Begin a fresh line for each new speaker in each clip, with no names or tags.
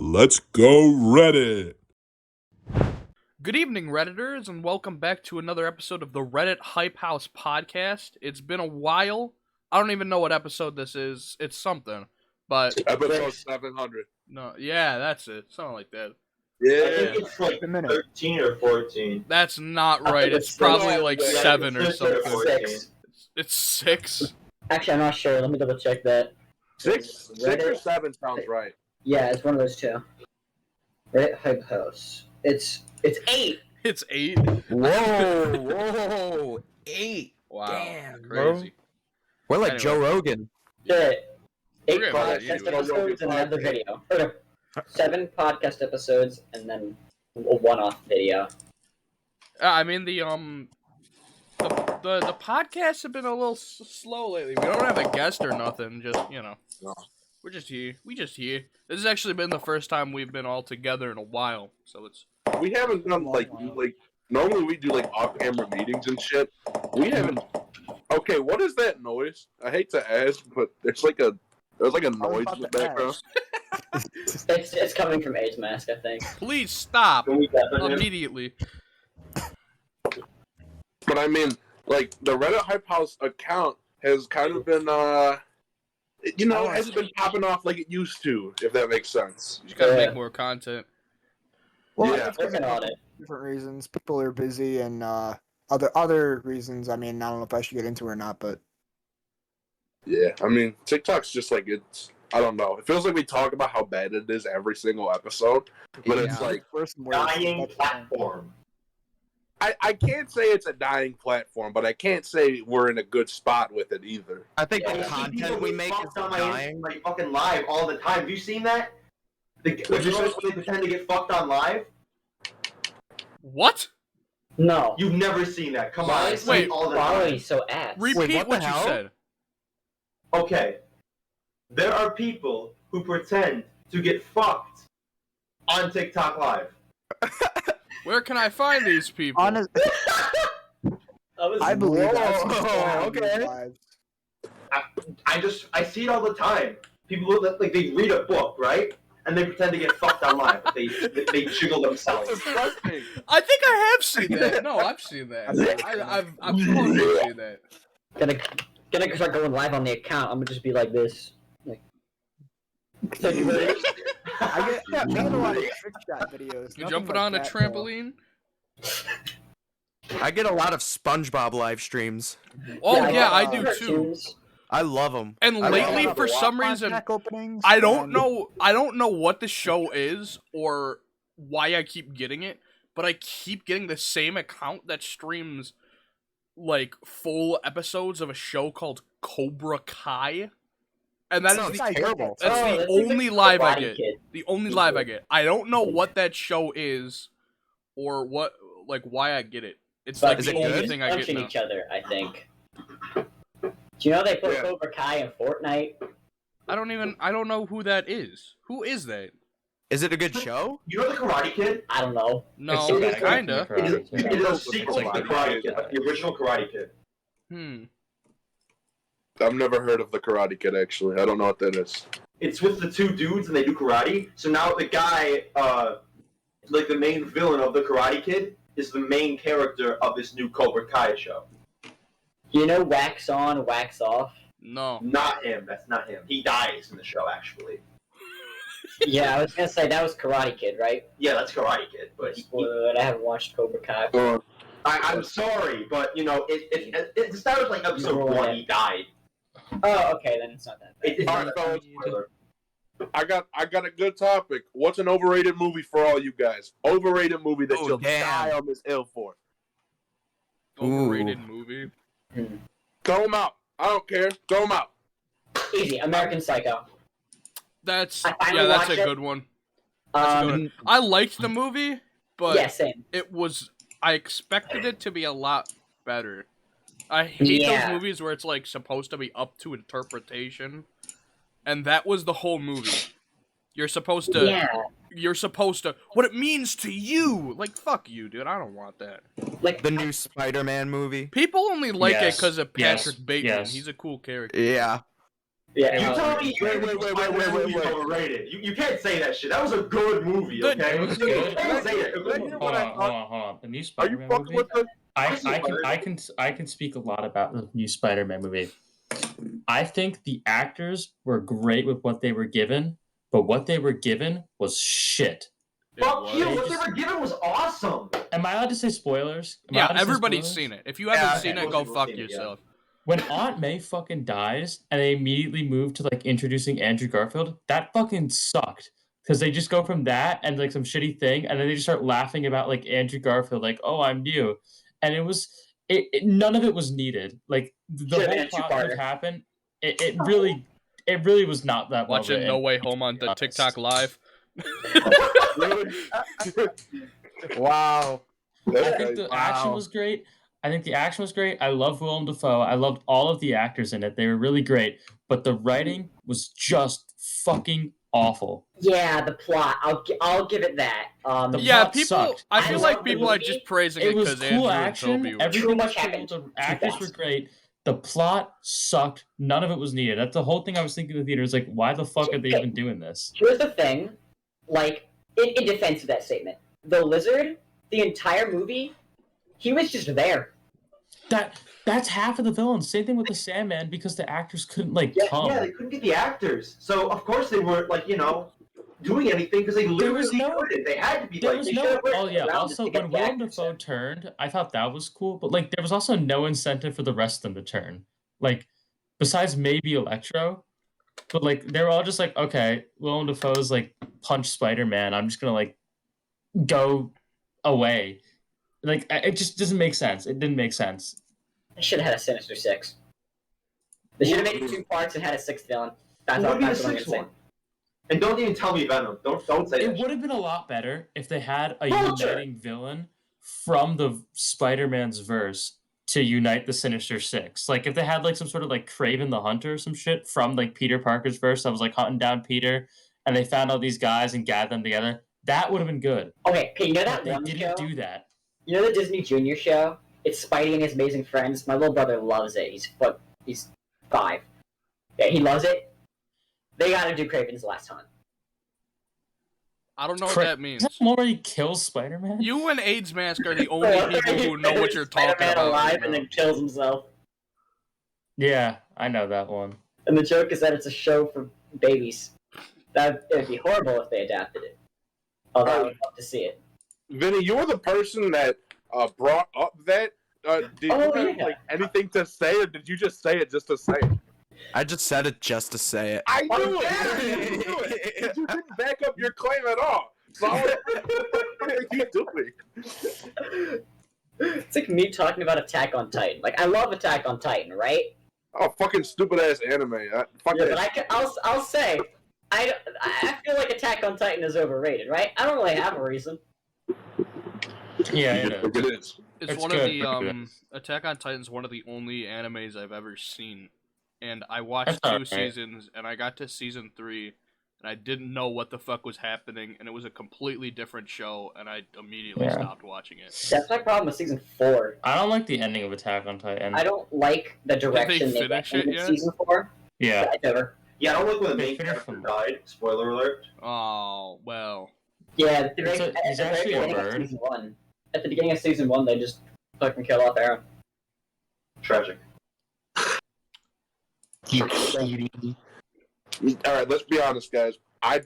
Let's go Reddit!
Good evening, Redditors, and welcome back to another episode of the Reddit Hype House podcast. It's been a while. I don't even know what episode this is. It's something, but
Episode 700.
no, yeah, that's it. Something like that.
Yeah.
I think it's like 13 or 14.
That's not right. It's probably like 7 or something. It's 6.
Actually, I'm not sure. Let me double check that.
6 or 7 sounds right.
Yeah, it's one of those two. Reddit Hype House. It's 8.
It's 8.
Whoa, 8.
Wow,
Damn,
crazy.
We're like
Anyway.
Joe Rogan.
Yeah. 8
Okay,
podcast
anyway.
episodes and another video. Or no, 7 podcast episodes and then a one-off video.
I mean the podcasts have been a little slow lately. We don't have a guest or nothing. Just
No.
we're just here. We just here. This has actually been the first time we've been all together in a while. So it's
We haven't done like normally we do like off-camera meetings and shit. We haven't. Okay, what is that noise? I hate to ask, but there's like a noise in the background.
It's coming from A's Mask, I think.
please stop
Can we definitely
immediately.
But I mean, like the Reddit Hype House account has kind of been it hasn't been popping off like it used to, if that makes sense.
You gotta
Yeah.
make more content.
Well,
Yeah.
it's 'cause
Working on it.
different reasons. People are busy and other reasons. I mean, I don't know if I should get into it or not, but
Yeah, I mean, TikTok's just like I don't know. It feels like we talk about how bad it is every single episode, but it's
Yeah.
like
worse and worse.
dying
That's-
platform.
I can't say it's a dying platform, but I can't say we're in a good spot with it either.
I think
Yeah,
the
I see
content
people
we
get
make is
fucked on
dying.
my fucking live all the time. Have you seen that? The girls when they pretend to get fucked on live?
What?
No.
You've never seen that. Come
Why
on.
is
I see
wait,
it all the
quality
time.
so ass?
Repeat
what the
what you
hell?
said.
Okay. There are people who pretend to get fucked on TikTok Live.
Where can I find these people?
Honest, I believe that. Okay.
I see it all the time. People look like they read a book, right? And they pretend to get fucked on live. But they jiggle themselves.
Disgusting.
I think I have seen that. No, I've seen that. I've totally seen that.
Gonna start going live on the account. I'm gonna just be like this. Like,
I get a lot of trick shot videos.
You
nothing
jumping
like
on a
that, though.
trampoline?
I get a lot of SpongeBob live streams.
Oh
I
yeah,
got,
I do too.
cartoons.
I love them.
And
I
lately,
love
for
the
some
Wattpad
reason,
pack openings,
I don't
and-
know. I don't know what the show is or why I keep getting it, but I keep getting the same account that streams like full episodes of a show called Cobra Kai, and that is
Sounds
the
terrible.
that's
Oh,
the
that's
only
like
live I
Karate
get.
Kid.
The only live I get. I don't know what that show is, or what why I get it. It's
But
like
Is
the
it
only
good?
thing I get
punching
now.
each other, I think. Do you know they put
Yeah.
Cobra Kai in Fortnite?
I don't know who that is. Who is that?
Is it a good show?
You know the Karate Kid?
I don't know.
No,
It's-
kinda.
It is a sequel to the Karate Kid, like the original Karate Kid.
I've never heard of the Karate Kid, actually. I don't know what that is.
It's with the two dudes and they do karate. So now the guy, like the main villain of the Karate Kid, is the main character of this new Cobra Kai show.
You know Wax On, Wax Off?
No.
Not him. That's not him. He dies in the show, actually.
Yeah, I was gonna say that was Karate Kid, right?
Yeah, that's Karate Kid. But
But I haven't watched Cobra Kai.
I'm sorry, but you know, it started like episode 1. He died.
Oh, okay, then it's not that bad.
It's
All right, fellas. I got a good topic. What's an overrated movie for all you guys? Overrated movie that
Oh,
you'll
damn.
die on this ill for.
Overrated movie.
Throw them out. I don't care. Throw them out.
Easy, American Psycho.
That's
I finally
that's
watched
a
it.
good one. That's a good one. I liked the movie, but
Yeah, same.
I expected it to be a lot better. I hate
Yeah.
those movies where it's like supposed to be up to interpretation, and that was the whole movie. You're supposed to what it means to you. Like fuck you, dude. I don't want that.
Like
The new SpiderMan movie.
People only like it
Yes.
because of
Yes.
Patrick Bateman.
Yes.
He's a cool character.
Yeah.
Yeah.
You tell me
Wait.
movie's overrated. You can't say that shit. That was a good movie,
Good.
okay?
It was
You
good.
can't say it.
Hold on. The new
Are you
Spider-Man
fucking
movie.
with the?
I can speak a lot about the new Spider-Man movie. I think the actors were great with what they were given, but what they were given was shit.
Fuck you!
was.
What they were given was awesome.
Am I allowed to say spoilers? Am I allowed
Yeah,
to say
everybody's
spoilers?
seen it. If you haven't
Yeah,
seen
okay.
it, go
Most
fuck
people have seen it,
yourself.
When Aunt May fucking dies and they immediately move to like introducing Andrew Garfield, that fucking sucked. Because they just go from that and like some shitty thing, and then they just start laughing about like Andrew Garfield, like, oh, I'm new. And it was none of it was needed. Like the
Should've been
whole
a
plot could have
two-parter.
happened. It really was not that well
Watching
written,
No Way
to be
Home on the
honest.
TikTok live.
Wow.
I think the action was great. I love Willem Dafoe. I loved all of the actors in it. They were really great. But the writing was just fucking awful.
Yeah, the plot. I'll give it that.
The
Yeah,
plot
people.
sucked.
I
I
feel
love
like
the
people are
movie.
just praising
It
it
was
because
cool
Andrew
action.
and Toby were.
Everything
Too
was
much
cool.
happened
The
too
actors were
fast.
great. The plot sucked. None of it was needed. That's the whole thing I was thinking in the theater. Is like, why the fuck are they
Okay.
even doing this?
Here's the thing, like in defense of that statement, the lizard, the entire movie, he was just there.
That's half of the villains. Same thing with the Sandman because the actors couldn't like
Yeah,
come.
they couldn't get the actors, so of course they weren't like doing anything because they literally
was no-
couldn't. They had to be
There
like.
was
They
no.
should've worked
Oh yeah.
around
Also,
to get
when
the
Willem
actors
Dafoe
in.
turned, I thought that was cool. But like, there was also no incentive for the rest of them to turn. Like, besides maybe Electro, but like they were all just like, okay, Willem Dafoe's like punch Spider-Man. I'm just gonna like go away. Like, it just doesn't make sense. It didn't make sense.
They should have had a Sinister Six. They should have made it 2 parts and had a 6th villain. That's
What
all
would be the
that's what I'm
sixth
gonna say.
one? And don't even tell me Venom. Don't say
It
that.
would have been a lot better if they had a
Vulture!
uniting villain from the Spider-Man's verse to unite the Sinister Six. Like if they had like some sort of like Kraven the Hunter or some shit from like Peter Parker's verse that was like hunting down Peter, and they found all these guys and gathered them together. That would have been good.
Okay, you know
But
that
they
one
didn't
show?
do that.
You know the Disney Junior show? It's Spidey and His Amazing Friends. My little brother loves it. He's 5. Yeah, he loves it. They gotta do Kraven's Last Hunt.
I don't know what that means.
Is that more he kills Spider-Man?
You and AIDS Mask are the only people who know what you're talking
Spider-Man
about.
alive
right
and
now.
then kills himself.
Yeah, I know that one.
And the joke is that it's a show for babies. It would be horrible if they adapted it. Although I would love to see it.
Vinny, you were the person that brought up that. Did you have like anything to say, or did you just say it just to say it?
I just said it just to say it.
I knew it. You didn't back up your claim at all. So I was what are you doing?
It's like me talking about Attack on Titan. Like, I love Attack on Titan, right?
Oh, fucking stupid ass anime. Fuck
Yeah,
that.
but I'll say, I feel like Attack on Titan is overrated, right? I don't really have a reason.
Yeah, it is.
It is.
It's
It's
one
good,
of the
but it
Attack on Titan's one of the only animes I've ever seen, and I watched
That's
2
alright.
seasons, and I got to season 3, and I didn't know what the fuck was happening, and it was a completely different show, and I immediately
Yeah.
stopped watching it.
That's my problem with season 4.
I don't like the ending of Attack on Titan.
I don't like the direction they went
finish it
in
yet?
season 4.
Yeah.
I never.
Yeah, I don't like when the
They
main
finished
character
them.
died. Spoiler alert.
Oh well.
Yeah,
He's actually a bird.
Season 1. At the beginning of season 1, they just fucking kill off Aaron.
Tragic.
Alright, let's be honest, guys. I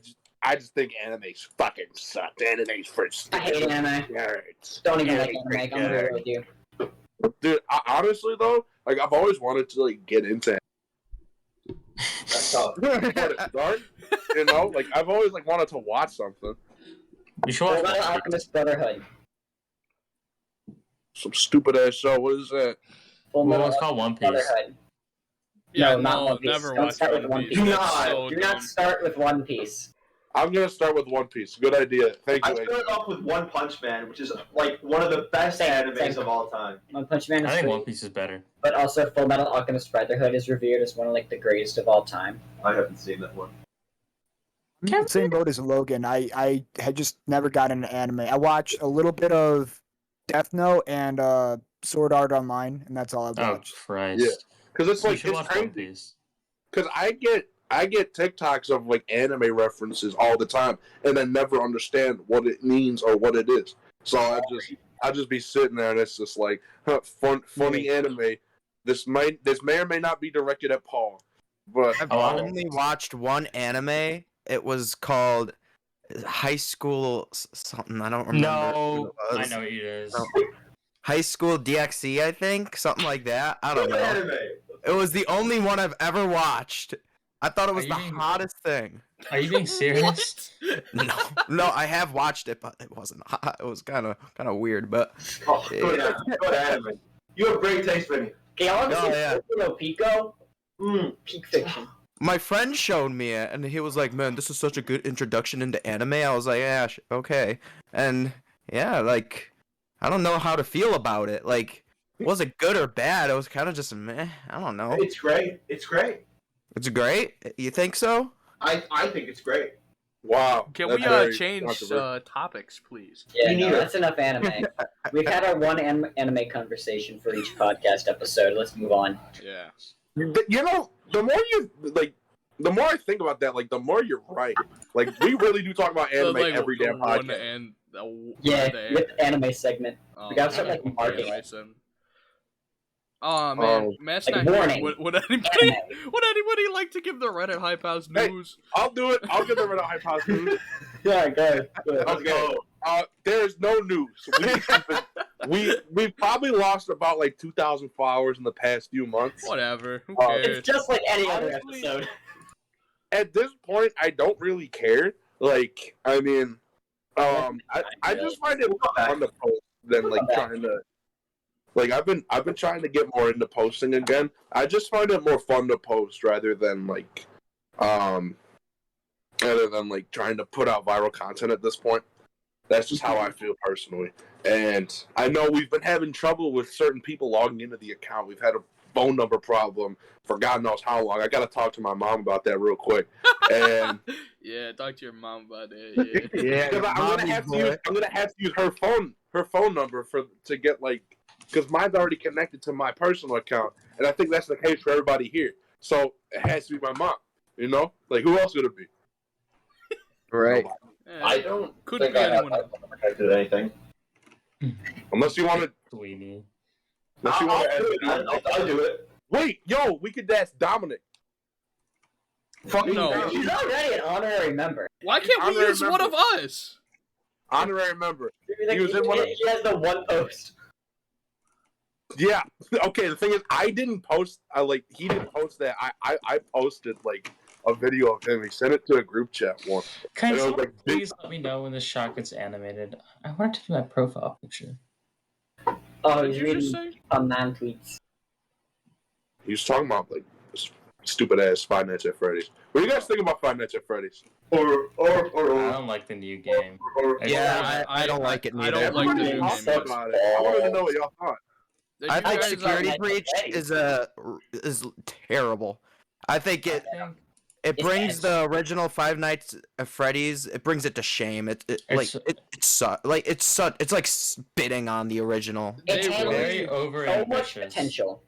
just think animes fucking suck. Animes for
I hate anime.
nerds.
Don't even
Yeah,
like anime. I'm gonna be real with you.
Dude, honestly though, like I've always wanted to like get into
That's tough.
but it's dark, you know, like I've always like wanted to watch something.
You should
What
watch
about Alchemist Brotherhood?
Some stupid ass show. What is that?
Full
Well,
Metal
it's called One Piece.
Brotherhood.
Yeah,
No, not
no,
One Piece.
never
Don't
watch
start with
One
One
Piece.
Piece.
That's
Do
so
Do
dumb.
not start with One Piece.
I'm gonna start with One Piece. Good idea. Thank
I
you.
started off with One Punch Man, which is like one of the best
Same.
animes of all time.
One Punch Man is
I think
great,
One Piece is better.
but also Full Metal Alchemist Brotherhood is revered as one of like the greatest of all time.
I haven't seen that one.
I'm in the same boat as Logan. I had just never gotten into anime. I watched a little bit of Death Note and Sword Art Online, and that's all I've
Oh
watched.
Christ!
Because it's
You
like
should
it's
watch One
crazy.
Piece.
because I get TikToks of like anime references all the time, and I never understand what it means or what it is. So I just be sitting there, and it's just like funny anime. This may or may not be directed at Paul, but
I've only watched one anime. It was called High School something. I don't remember.
No,
what it
I
was.
know what it is.
High School DxE, I think, something like that. I don't know.
Anime.
It was the only one I've ever watched. I thought it was
Are
the
you being-
hottest thing.
Are you being serious?
No, I have watched it, but it wasn't hot. It was kind of weird, but
Oh, good anime. You have great taste, Vinny.
Okay, I want to
Oh,
see
yeah.
no Pico. Peak fiction.
my friend showed me it, and he was like, "Man, this is such a good introduction into anime." I was like, "Yeah, okay," and yeah, like, I don't know how to feel about it. Like, was it good or bad? It was kind of just meh. I don't know.
It's great. It's great.
It's great. You think so?
I think it's great.
wow.
Can
that's
we
very
change
controversial.
topics, please?
Yeah,
Me
no,
neither.
that's enough anime. We've had our one anime conversation for each podcast episode. Let's move on.
Yeah.
You know, the more I think about that, like the more you're right. Like we really do talk about anime
Like,
every
the
damn
one
podcast.
and
Yeah,
the-
with the anime segment. We gotta start, like,
okay,
marking
anime
it.
segment. Oh man,
Oh.
Matt's
Like,
not here.
warning.
Would anybody
Anime.
would anybody like to give the Reddit Hype House
Hey.
news?
I'll do it. I'll get them in a hype house news.
Yeah, go ahead.
Okay. There's no news. We've probably lost about like 2,000 followers in the past few months.
Whatever. Who
Oh,
cares?
It's just like any other
Honestly,
episode.
At this point, I don't really care. Like, I mean, I just find it fun to post than like trying to. Like I've been trying to get more into posting again. I just find it more fun to post rather than trying to put out viral content at this point. That's just how I feel personally. And I know we've been having trouble with certain people logging into the account. We've had a phone number problem for God knows how long. I got to talk to my mom about that real quick. And
Yeah, talk to your mom about it. Yeah.
Yeah,
because I'm gonna have to use her phone number to get because mine's already connected to my personal account, and I think that's the case for everybody here. So it has to be my mom. You know, like who else would it be?
Right.
Yeah,
I don't
could
think
be
I have
anyone.
protected anything.
Unless you want to.
Sweeney.
Unless you want to.
I'll do it.
Wait, yo, we could ask Dominic.
Fucking
No.
He's already an honorary member.
Why can't we
Honorary
use one of
member.
us?
Honorary member.
Like,
He was in one of-
he has the one post.
Yeah. Okay. The thing is, I didn't post. He didn't post that. I posted a video of him. He sent it to a group chat once.
Can
And it was,
someone
big-
please let me know when this shot gets animated? I want to do my profile picture.
Oh,
What did
he's
you just
reading
say?
some man tweets.
He was talking about stupid ass Five Nights at Freddy's. What do you guys think about Five Nights at Freddy's?
I don't like the new game.
Yeah, I don't like it
I
neither.
don't like the
Everybody
new
talked
game.
about it. I wanted to know what y'all thought.
Did
I
you
think
guys,
Security
like
Breach
Freddy's.
is terrible. I think
I
it
think
It's
brings
edge.
the original Five Nights at Freddy's. It brings it to shame. It's like spitting on the original.
It's
They
handling
very over
so much
ambitious.
potential.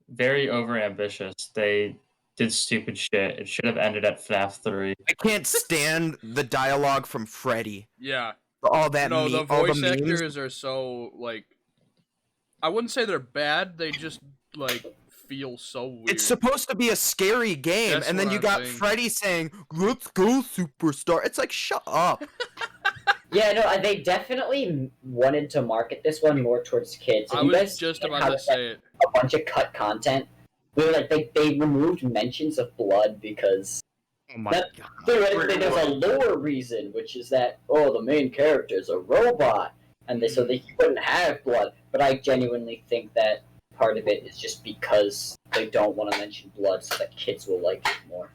Very over ambitious. They did stupid shit. It should have ended at FNAF 3.
I can't stand the dialogue from Freddy.
Yeah.
All that
No, the
all
voice
the memes.
actors are so I wouldn't say they're bad. They just feel so weird.
It's supposed to be a scary game,
That's
and then
what
you
I'm
got
saying.
Freddy saying, "Let's go, superstar." It's like, shut up.
Yeah, no, they definitely wanted to market this one more towards kids. If
I
you
was
guys
just
seen
about
how
to
they
say it.
a bunch of cut content. They were they removed mentions of blood because
Oh my
That-
god.
theoretically there's a lore reason, which is that the main character is a robot, and so he wouldn't have blood. But I genuinely think that part of it is just because they don't want to mention blood, so that kids will like it more.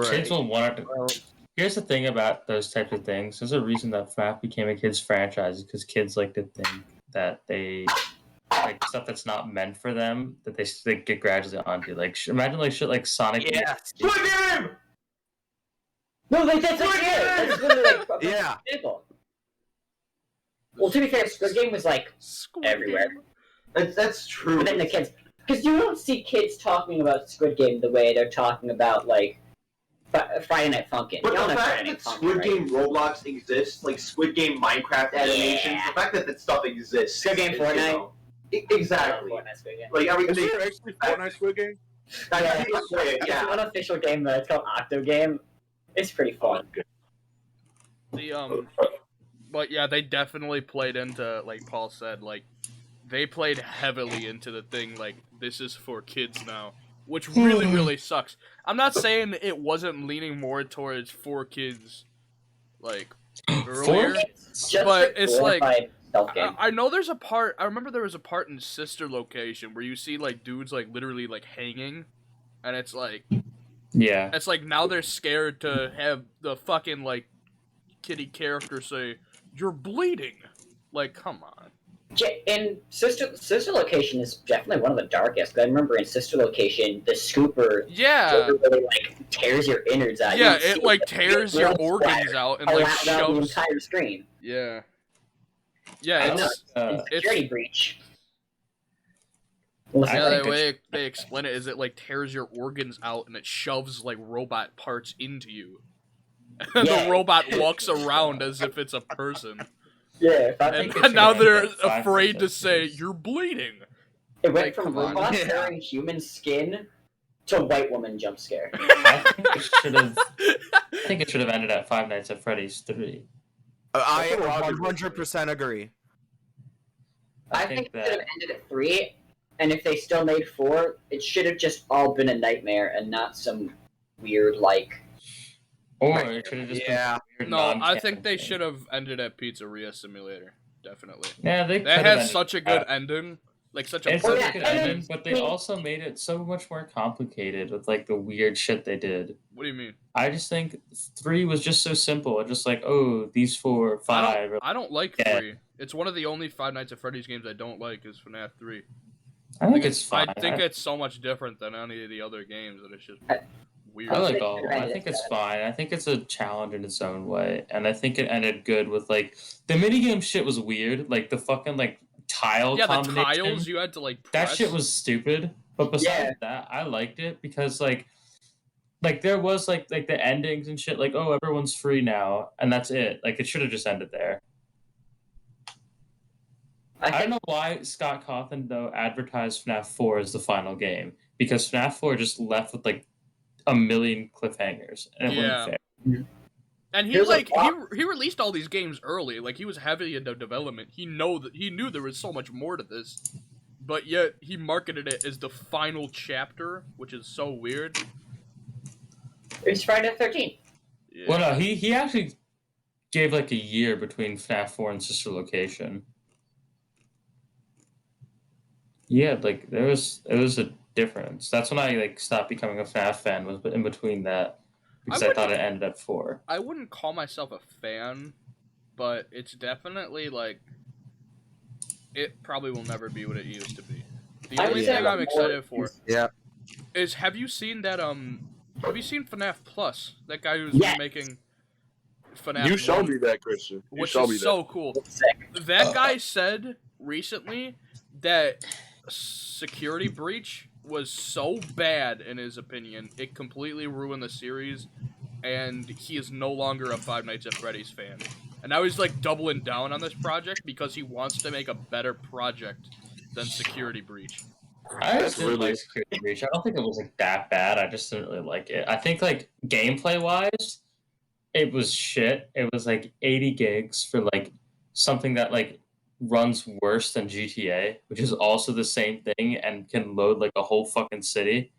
Kids will want it to. Here's the thing about those types of things. There's a reason that FNAF became a kids franchise because kids like to think that they like stuff that's not meant for them that they get gradually onto. Like imagine shit like Sonic.
Yes.
Squid Game!
No, that's that's literally like a
Yeah.
example. Well, to be fair, Squid Game was
Squid
everywhere.
Game.
That's true.
But then the kids, Because you don't see kids talking about Squid Game the way they're talking about, like, Friday Night Funkin'.
But
You all
the
know
fact
Friday
that
Night
Squid
Funkin',
Game
right?
Roblox exists, like Squid Game Minecraft animations,
Yeah.
the fact that stuff exists.
Squid Game Fortnite?
Exactly.
Fortnite, Squid Game.
Like
Is
everything.
there actually Fortnite Squid Game?
Yeah,
Yeah.
It's an unofficial game, though. It's called Octo Game. It's pretty fun.
The but yeah, they definitely played into, like Paul said, like they played heavily into the thing, like this is for kids now, which really sucks. I'm not saying it wasn't leaning more towards for kids, like earlier,
Just
but
a
it's like
glorified stealth game.
I know there's a part. I remember there was a part in Sister Location where you see like dudes like literally like hanging, and it's like now they're scared to have the fucking like kitty character say you're bleeding. Like, come on.
In Sister Location is definitely one of the darkest. 'Cause I remember in Sister Location, the scooper literally like tears your innards out.
Yeah,
You see
it like tears your
blood
organs
splatter
out and like
around the
shoves.
entire screen.
Yeah,
I know.
it's
Security breach.
the way they explain it is it like tears your organs out and it shoves like robot parts into you. And
Yeah.
the robot walks around as if it's a person.
Yeah,
And now they're afraid to say you're bleeding.
It went
like,
from
come on.
robots
Yeah.
wearing human skin to white woman jump scare.
I think it should have ended at Five Nights at Freddy's 3.
I 100% agree.
I think it should have ended at 3, and if they still made 4, it should have just all been a nightmare and not some weird, like...
Or it should have just
Yeah.
been
No, I think they should have ended at Pizzeria Simulator. Definitely.
Yeah, they
That
could have
has such a
ended
good ending. Like such a
It's such a
perfect
good
and then-
ending, but they also made it so much more complicated with like the weird shit they did.
What do you mean?
I just think 3 was just so simple. Just like, oh, these 4, 5.
I don't like
Yeah.
3. It's one of the only Five Nights at Freddy's games I don't like is FNAF 3.
I think it's fine.
I think it's so much different than any of the other games that it's just weird.
I like
think
all.
it
I
ended
think it's
bad.
fine. I think it's a challenge in its own way, and I think it ended good with like the minigame shit was weird, like the fucking like tile.
Yeah, the
combination.
tiles you had to like
That
press.
shit was stupid. But besides
Yeah.
that, I liked it because like there was like the endings and shit. Like, oh, everyone's free now, and that's it. Like it should have just ended there. I don't know why Scott Cawthon though advertised FNAF 4 as the final game because FNAF 4 just left with like a million cliffhangers and it
Yeah.
wasn't fair.
And he
There's a
like
lot-
he released all these games early. Like he was heavy into development. He knew there was so much more to this, but yet he marketed it as the final chapter, which is so weird.
It's Friday the 13th.
Yeah.
Well, no, he actually gave like a year between FNAF 4 and Sister Location. Yeah, like it was a difference. That's when I like stopped becoming a FNAF fan was in between that because I thought it ended at 4.
I wouldn't call myself a fan, but it's definitely like it probably will never be what it used to be. The
I
only
would say
thing
I'm
I'm excited for
Yeah.
is have you seen FNAF Plus? That guy who's
Yes.
making FNAF
You showed
1,
me that, Christian. You
which
showed me
is so cool.
It's sick.
That guy said recently that Security Breach was so bad in his opinion, it completely ruined the series, and he is no longer a Five Nights at Freddy's fan. And now he's like doubling down on this project because he wants to make a better project than Security Breach.
I
That's
just didn't
really-
like Security Breach. I don't think it was like that bad. I just didn't really like it. I think like gameplay wise, it was shit. It was like 80 gigs for like something that like runs worse than GTA, which is also the same thing and can load like a whole fucking city,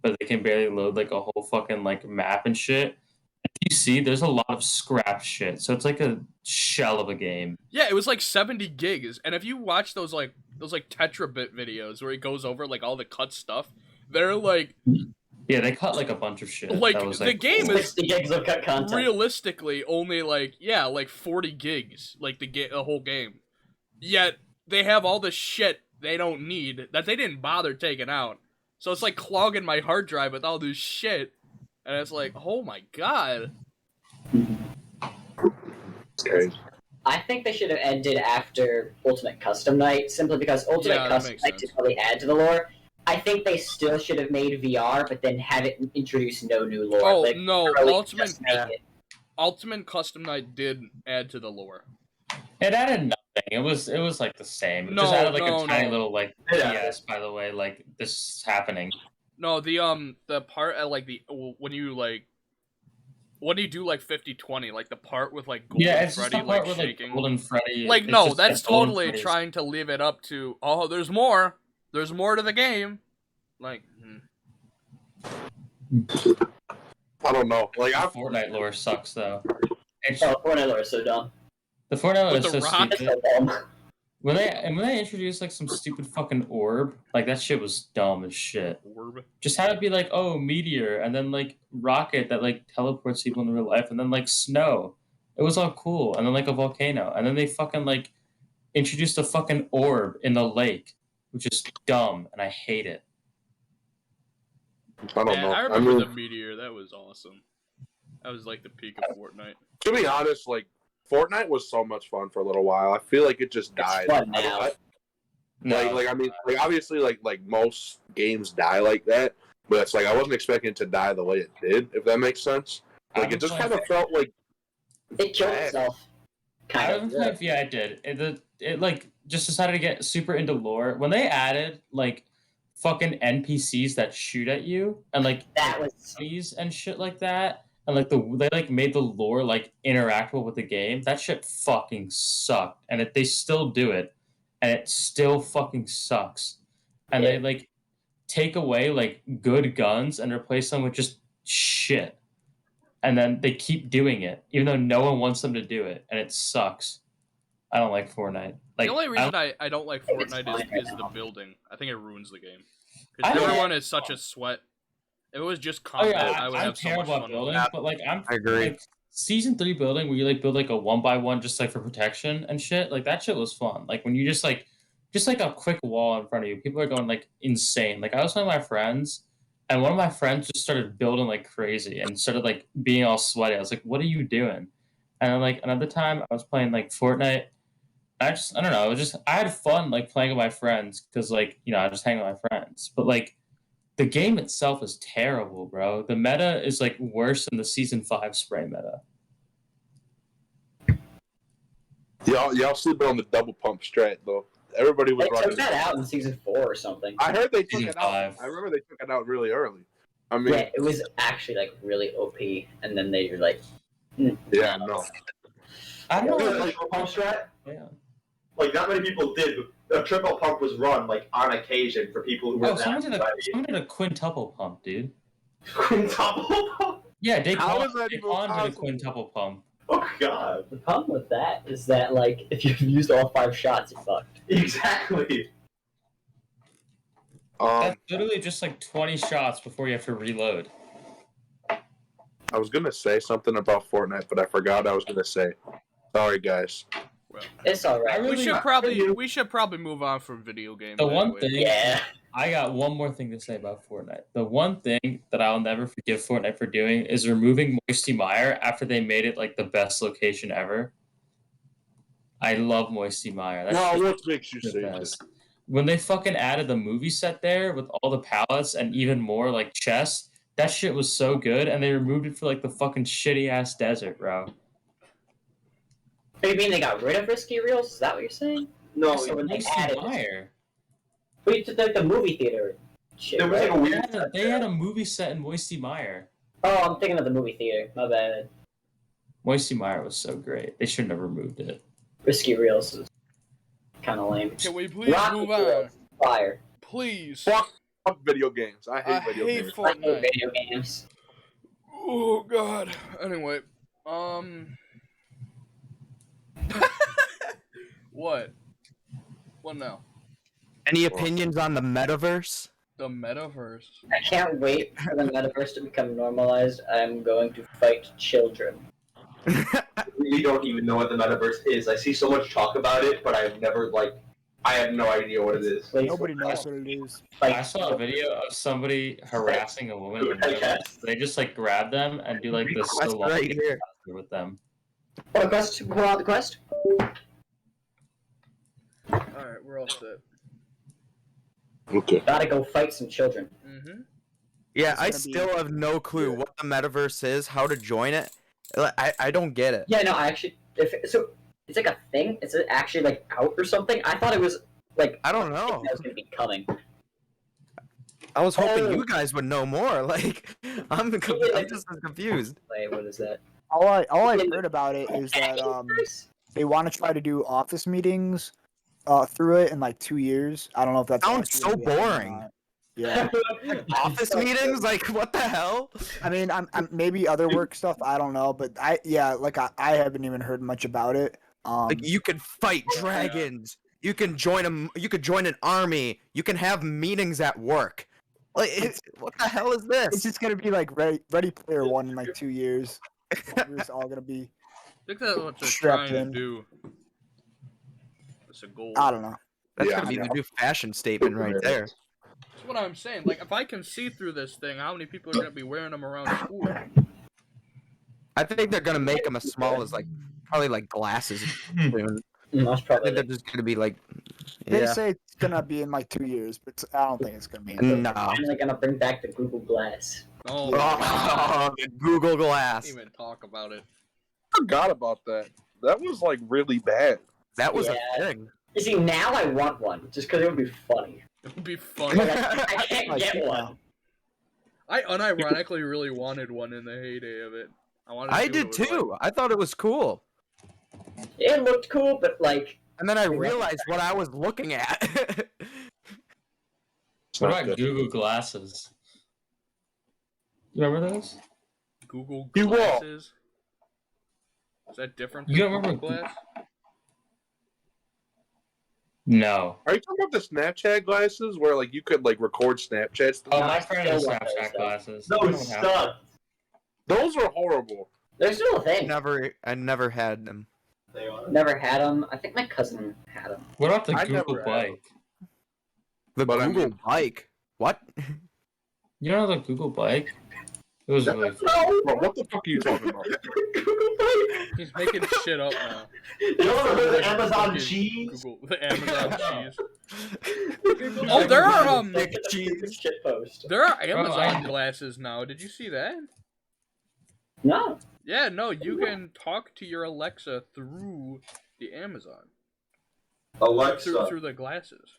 but they can barely load like a whole fucking like map and shit. You see, there's a lot of scrap shit, so it's like a shell of a game.
Yeah, it was like 70 gigs, and if you watch those Tetrabit videos where he goes over like all the cut stuff, they're like
Yeah, they cut like a bunch of shit.
Like,
that was,
the game is
60 gigs of cut content.
realistically only like 40 gigs, like the whole game. Yet they have all the shit they don't need that they didn't bother taking out. So it's like clogging my hard drive with all this shit, and it's like, oh my god.
Okay.
I think they should have ended after Ultimate Custom Night, simply because Ultimate
Yeah, that
Custom
makes
Night
sense.
didn't really add to the lore. I think they still should have made VR, but then have it introduce no new lore.
Oh
Like,
no,
really
Ultimate
just make it.
Ultimate Custom Night did add to the lore.
It added nothing. It was like the same. It
No,
just added like
no,
a tiny
no.
little like
Yeah.
PS. By the way, like this is happening.
No, the part at like when you do like 50-20, like the part with like Golden
Yeah, it's just
Freddy
the part
like
where
shaking.
like Golden Freddy.
Like
it's
no,
just
that's
that Golden
totally
Freddy's-
trying to leave it up to there's more. There's more to the game. Like
I don't know. Like
The
I
Fortnite lore sucks though. It's,
Oh, Fortnite lore is so dumb.
the Fortnite lore
With
is
the
so
rock?
It's
stupid.
so dumb.
When they introduced like some stupid fucking orb, like that shit was dumb as shit.
orb.
Just had it be like, oh, meteor, and then like rocket that like teleports people in real life, and then like snow. It was all cool, and then like a volcano, and then they fucking like introduced a fucking orb in the lake, which is dumb, and I hate it.
don't
Yeah,
know.
I remember
mean,
the meteor. That was awesome. That was like the peak of Fortnite.
to be honest, like Fortnite was so much fun for a little while. I feel like it just died.
It's fun now.
Like I mean, like obviously, like most games die like that, but it's like I wasn't expecting it to die the way it did. If that makes sense. Like it just kind of felt like
It killed itself.
I
Kind
haven't
of.
played. Yeah, it did. It like just decided to get super into lore when they added like fucking NPCs that shoot at you and like
That was
enemies and shit like that, and like they like made the lore like interactable with the game. That shit fucking sucked, and they still do it, and it still fucking sucks. And
Yeah.
they like take away like good guns and replace them with just shit. And then they keep doing it, even though no one wants them to do it, and it sucks. I don't like Fortnite. Like,
the only
I
reason
don't-
I don't like
I think it's
Fortnite
fine right
is the
now.
building. I think it ruins the game.
I
Because
don't-
everyone is such a sweat. If it was just
oh
combat,
yeah,
I would
I'm
have so much
terrible
fun
at
with
building,
it.
but like
I agree.
like season 3 building where you like build like a 1x1 just like for protection and shit. Like that shit was fun. Like when you just like a quick wall in front of you, people are going like insane. Like I was with my friends, and one of my friends just started building like crazy and started like being all sweaty. I was like, "What are you doing?" And then like another time, I was playing like Fortnite. I don't know. It was just I had fun like playing with my friends because like I just hang with my friends. But like the game itself is terrible, bro. The meta is like worse than the season 5 spray meta.
y'all sleeping on the double pump strat though. Everybody was
They
running.
took that out in season 4 or something.
I heard they took
Season
it out.
5.
I remember they took it out really early. I mean,
Yeah, it was actually like really OP, and then they were like,
yeah, no.
I don't
Yeah,
know.
like pump strat.
Yeah.
Like not many people did. A triple pump was run like on occasion for people who were
Oh, someone did
that
a quintuple pump, dude.
quintuple pump.
Yeah,
How is that even
Daquan did a
possible?
quintuple pump.
Oh god.
the problem with that is that like if you've used all 5 shots, you're fucked.
Exactly.
That's literally just like 20 shots before you have to reload.
I was gonna say something about Fortnite, but I forgot I was gonna say. Sorry, guys.
It's alright.
I really-
We should probably move on from video games.
The one
anyway.
thing
Yeah.
I got one more thing to say about Fortnite. The one thing that I'll never forgive Fortnite for doing is removing Moisty Mire after they made it like the best location ever. I love Moisty Mire. That
No,
shit's
what makes you
the
say
best. When they fucking added the movie set there with all the pallets and even more like chests, that shit was so good, and they removed it for like the fucking shitty ass desert, bro.
What do you mean they got rid of risky reels? Is that what you're saying?
No,
So when they
Moisty
added it,
Mire.
but you took like the movie theater shit,
there was
right?
like a
They
weird.
had a movie set in Moisty Mire.
Oh, I'm thinking of the movie theater. My bad.
Moisty Mire was so great. They shouldn't have removed it.
Risky reels is kind of lame.
Can we please
Rocket
move on?
reels, fire.
Please.
Fuck video games. I hate
I
video
hate
games.
I hate
Fortnite.
video games.
Oh god. Anyway, what? What now?
Any opinions on the metaverse?
The Metaverse.
I can't wait for the metaverse to become normalized. I'm going to fight children.
really don't even know what the metaverse is. I see so much talk about it, but I've never I have no idea what it is.
Please,
Nobody knows what it is.
fight
I saw a video of somebody harassing a woman. in the
I
metaverse.
guess.
They just like grab them and do like the
That's
salami
right here.
with them.
Oh, the quest. Pull out the quest.
Alright, we're all set.
Okay.
Gotta go fight some children.
Mm-hmm.
Yeah,
It's
I
gonna be-
still have no clue what the metaverse is, how to join it. I don't get it.
Yeah, no, I actually, so it's like a thing. It's actually like out or something. I thought it was like
I don't
a
know.
thing that was gonna be coming.
I was hoping
Oh.
you guys would know more. Like, I'm just confused.
Wait, what is that?
All I've heard about it is that
Nice.
they want to try to do office meetings through it in like 2 years. I don't know if that's
Sounds
actually
so
gonna be a thing or
boring.
not. Yeah,
Office meetings? Like, what the hell?
I mean, I'm maybe other work stuff. I don't know, but I haven't even heard much about it.
Like, you can fight dragons. You can join You could join an army. You can have meetings at work. Like, what the hell is
it's
this?
just gonna be like Ready Player One in like 2 years. We're just all gonna be.
I think that's what they're
Strapped
trying to
in.
do. It's a goal.
I don't know.
That's
Yeah,
gonna be
I
the
know.
new fashion statement right there.
That's what I'm saying. Like, if I can see through this thing, how many people are gonna be wearing them around school?
I think they're gonna make them as small as probably like glasses. soon.
That's
I
probably.
think they're just gonna be like,
They
yeah.
say it's gonna be in like 2 years, but I don't think it's gonna be.
No.
Finally gonna bring back the Google Glass.
Oh,
Oh, the Google Glass.
can't even talk about it.
I forgot about that. That was like really bad.
That was
Yeah.
a thing.
You see, now I want one just because it would be funny.
It would be fun.
But I can't
Like,
get
you
one.
know.
I unironically really wanted one in the heyday of it. I wanted. To
I
see what
did
it was like.
too. I thought it was cool.
It looked cool, but like,
And then I realized what I was looking at.
It's
What
not
about
good.
Google Glasses? You remember those?
Google
You what?
glasses. Is that different?
You
than
don't remember
Google Glass?
No.
Are you talking about the Snapchat glasses where like you could like record Snapchats?
Oh,
I
my friend has
still want those,
Snapchat
though.
glasses.
No,
I
it's
don't have
stuck.
Those are horrible.
they're still a thing.
I never had them.
They are.
Never had them. I think my cousin had them.
What about the
I
Google
never had
Bike?
The
But I
Google
mean-
Bike. What?
You know the Google Bike? It was really fun.
No!
Bro, what the fuck are you talking about?
Google Bike!
He's making shit up now.
You know the Amazon
Fucking
cheese?
Google, the Amazon cheese.
Google
Oh, there
Bike.
are,
Look at the stupid shit post.
There are
I
Amazon
know.
glasses now. Did you see that?
No.
Yeah, no, you can talk to your Alexa through the Amazon.
Alexa.
Through the glasses.